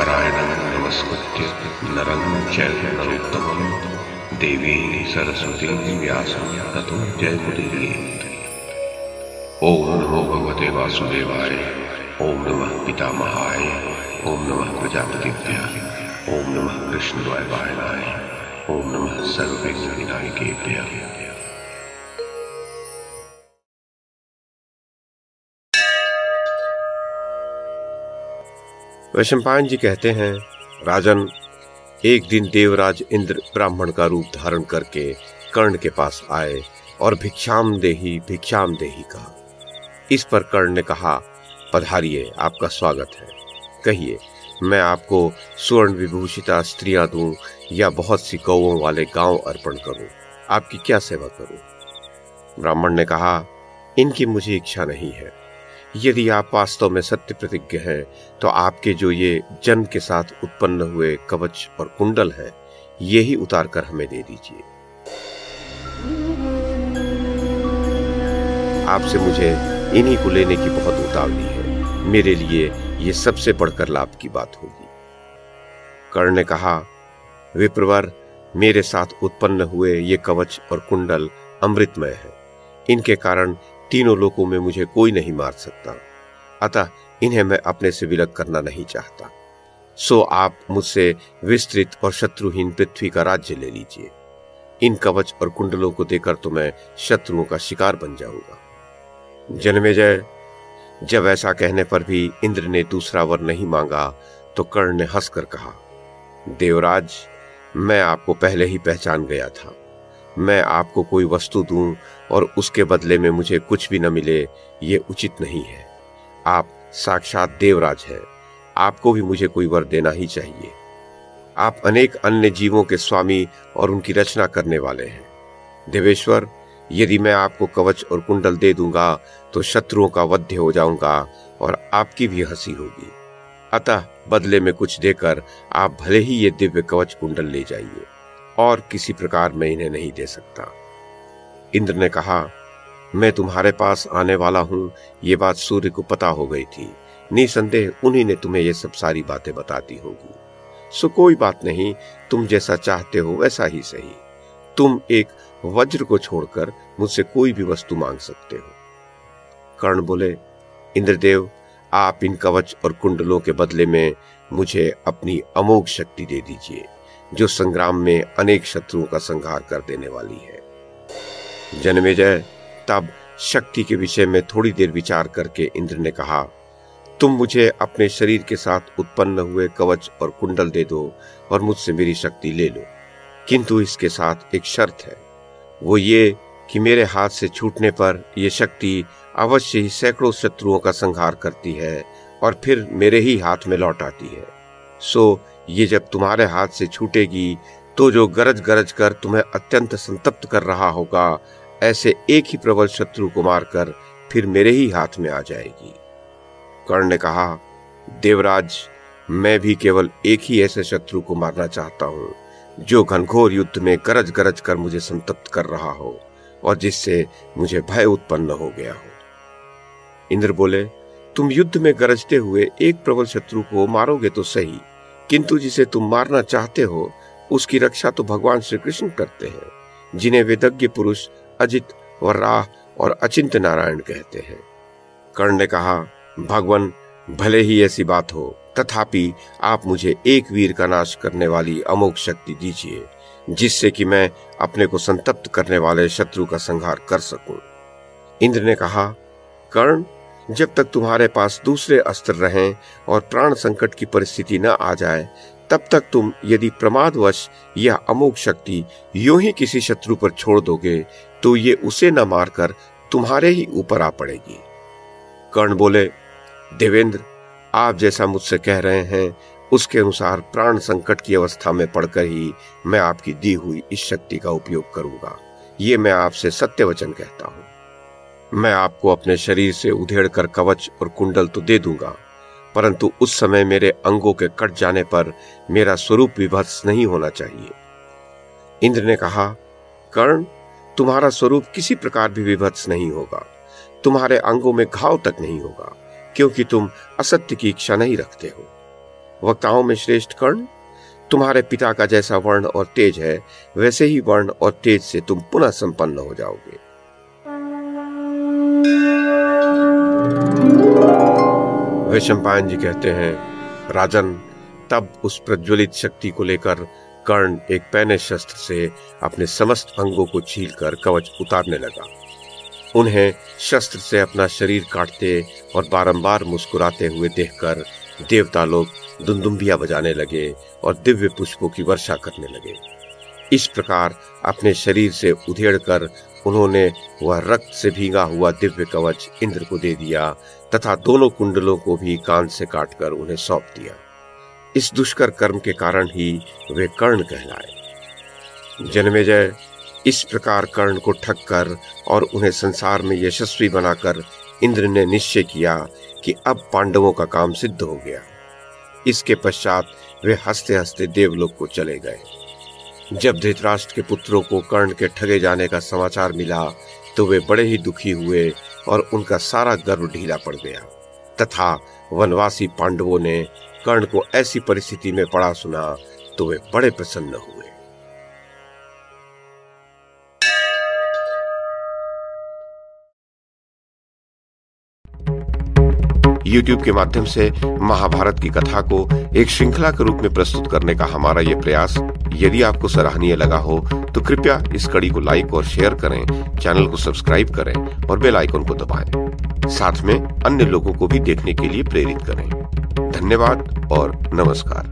नारायणं नमस्कृत्य नरं चैव नरोत्तमं देवीं सरस्वतीं व्यासं ततो जयमुदीरयेत्। ओम नमो भगवते वासुदेवाय, ओम नमः पितामहाय, ओम नमः प्रजापतिभ्यः, ओम नमः कृष्णद्वैपायनाय, ओम नमः सर्वविघ्नविनायकेभ्यः। वैशंपायन जी कहते हैं, राजन, एक दिन देवराज इंद्र ब्राह्मण का रूप धारण करके कर्ण के पास आए और भिक्षाम देही कहा। इस पर कर्ण ने कहा, पधारिए, आपका स्वागत है। कहिए, मैं आपको स्वर्ण विभूषिता स्त्रियां दूं या बहुत सी गौओं वाले गांव अर्पण करूं? आपकी क्या सेवा करूं? ब्राह्मण ने कहा, इनकी मुझे इच्छा नहीं है। यदि आप वास्तव में सत्य प्रतिज्ञ हैं तो आपके जो ये जन्म के साथ उत्पन्न हुए कवच और कुंडल है, ये ही उतार कर हमें दे दीजिए। आपसे मुझे इन्हीं को लेने की बहुत उतावली है। मेरे लिए ये सबसे बढ़कर लाभ की बात होगी। कर्ण ने कहा, विप्रवर, मेरे साथ उत्पन्न हुए ये कवच और कुंडल अमृतमय है। इनके कारण तीनों लोकों में मुझे कोई नहीं मार सकता, अतः इन्हें मैं अपने से विलग करना नहीं चाहता। सो आप मुझसे विस्तृत और शत्रुहीन पृथ्वी का राज्य ले लीजिए। इन कवच और कुंडलों को देकर तो मैं शत्रुओं का शिकार बन जाऊंगा। जन्मेजय, जब ऐसा कहने पर भी इंद्र ने दूसरा वर नहीं मांगा तो कर्ण ने हंसकर कहा, देवराज, मैं आपको पहले ही पहचान गया था। मैं आपको कोई वस्तु दूं और उसके बदले में मुझे कुछ भी न मिले, ये उचित नहीं है। आप साक्षात देवराज हैं, आपको भी मुझे कोई वर देना ही चाहिए। आप अनेक अन्य जीवों के स्वामी और उनकी रचना करने वाले हैं। देवेश्वर, यदि मैं आपको कवच और कुंडल दे दूंगा तो शत्रुओं का वध्य हो जाऊंगा और आपकी भी हंसी होगी। अतः बदले में कुछ देकर आप भले ही ये दिव्य कवच कुंडल ले जाइए, और किसी प्रकार मैं इन्हें नहीं दे सकता। इंद्र ने कहा, मैं तुम्हारे पास आने वाला हूं, ये बात सूर्य को पता हो गई थी। निसंदेह उन्हीं ने तुम्हें ये सब सारी बातें बताती होगी। सो कोई बात नहीं, तुम जैसा चाहते हो वैसा ही सही। तुम एक वज्र को छोड़कर मुझसे कोई भी वस्तु मांग सकते हो। कर्ण बोले, इंद्रदेव, आप इन कवच और कुंडलों के बदले में मुझे अपनी अमोघ शक्ति दे दीजिए, जो संग्राम में अनेक शत्रुओं का संहार कर देने वाली है। जन्मेजय, तब शक्ति के विषय में थोड़ी देर विचार करके इंद्र ने कहा, तुम मुझे अपने शरीर के साथ उत्पन्न हुए कवच और कुंडल दे दो और मुझसे मेरी शक्ति ले लो, किंतु इसके साथ एक शर्त है। वो ये कि मेरे हाथ से छूटने पर यह शक्ति अवश्य ही सैकड़ों शत्रुओं का संहार करती है और फिर मेरे ही हाथ में लौट आती है। सो ये जब तुम्हारे हाथ से छूटेगी तो जो गरज गरज कर तुम्हें अत्यंत संतप्त कर रहा होगा, ऐसे एक ही प्रबल शत्रु को मारकर फिर मेरे ही हाथ में आ जाएगी। कर्ण ने कहा, देवराज, मैं भी केवल एक ही ऐसे शत्रु को मारना चाहता हूं जो घनघोर युद्ध में गरज गरज कर मुझे संतप्त कर रहा हो और जिससे मुझे भय उत्पन्न हो गया हो। इंद्र बोले, तुम युद्ध में गरजते हुए एक प्रबल शत्रु को मारोगे तो सही, किंतु जिसे तुम मारना चाहते हो उसकी रक्षा तो भगवान श्री कृष्ण करते हैं, जिन्हें वेदज्ञ पुरुष अजित, वराह और अचिंत्य नारायण कहते हैं। कर्ण ने कहा, भगवान, भले ही ऐसी बात हो, तथापि आप मुझे एक वीर का नाश करने वाली अमोघ शक्ति दीजिए, जिससे कि मैं अपने को संतप्त करने वाले शत्रु का संहार कर सकूं। इंद्र ने कहा, कर्ण, जब तक तुम्हारे पास दूसरे अस्त्र रहें और प्राण संकट की परिस्थिति न आ जाए, तब तक तुम यदि प्रमादवश यह अमोघ शक्ति यूं ही किसी शत्रु पर छोड़ दोगे तो ये उसे न मारकर तुम्हारे ही ऊपर आ पड़ेगी। कर्ण बोले, देवेंद्र, आप जैसा मुझसे कह रहे हैं उसके अनुसार प्राण संकट की अवस्था में पड़कर ही मैं आपकी दी हुई इस शक्ति का उपयोग करूंगा। ये मैं आपसे सत्य वचन कहता हूं। मैं आपको अपने शरीर से उधेड़ कर कवच और कुंडल तो दे दूंगा, परंतु उस समय मेरे अंगों के कट जाने पर मेरा स्वरूप विभत्स नहीं होना चाहिए। इंद्र ने कहा, कर्ण, तुम्हारा स्वरूप किसी प्रकार भी विभत्स नहीं होगा। तुम्हारे अंगों में घाव तक नहीं होगा, क्योंकि तुम असत्य की इच्छा नहीं रखते हो। वक्ताओं में श्रेष्ठ कर्ण, तुम्हारे पिता का जैसा वर्ण और तेज है, वैसे ही वर्ण और तेज से तुम पुनः संपन्न हो जाओगे। वैशंपायन जी कहते हैं, राजन, तब उस प्रज्वलित शक्ति को लेकर कर्ण एक पैने शस्त्र से अपने समस्त अंगों को छीलकर कवच उतारने लगा। उन्हें शस्त्र से अपना शरीर काटते और बारंबार मुस्कुराते हुए देखकर देवता लोग दुंदुम्बियां बजाने लगे और दिव्य पुष्पों की वर्षा करने लगे। इस प्रकार अपने शरीर से उधेड़कर उन्होंने वह रक्त से भीगा हुआ दिव्य कवच इंद्र को दे दिया तथा दोनों कुंडलों को भी कान से काटकर उन्हें सौंप दिया। इस दुष्कर कर्म के कारण ही वे कर्ण कहलाए। जन्मेजय, इस प्रकार कर्ण को ठग कर और उन्हें संसार में यशस्वी बनाकर इंद्र ने निश्चय किया कि अब पांडवों का काम सिद्ध हो गया। इसके पश्चात वे हंसते हंसते देवलोक को चले गए। जब धृतराष्ट्र के पुत्रों को कर्ण के ठगे जाने का समाचार मिला तो वे बड़े ही दुखी हुए और उनका सारा गर्व ढीला पड़ गया तथा वनवासी पांडवों ने कर्ण को ऐसी परिस्थिति में पड़ा सुना तो वे बड़े प्रसन्न हुए। YouTube के माध्यम से महाभारत की कथा को एक श्रृंखला के रूप में प्रस्तुत करने का हमारा ये प्रयास यदि आपको सराहनीय लगा हो तो कृपया इस कड़ी को लाइक और शेयर करें, चैनल को सब्सक्राइब करें और बेल आइकन को दबाएं। साथ में अन्य लोगों को भी देखने के लिए प्रेरित करें। धन्यवाद और नमस्कार।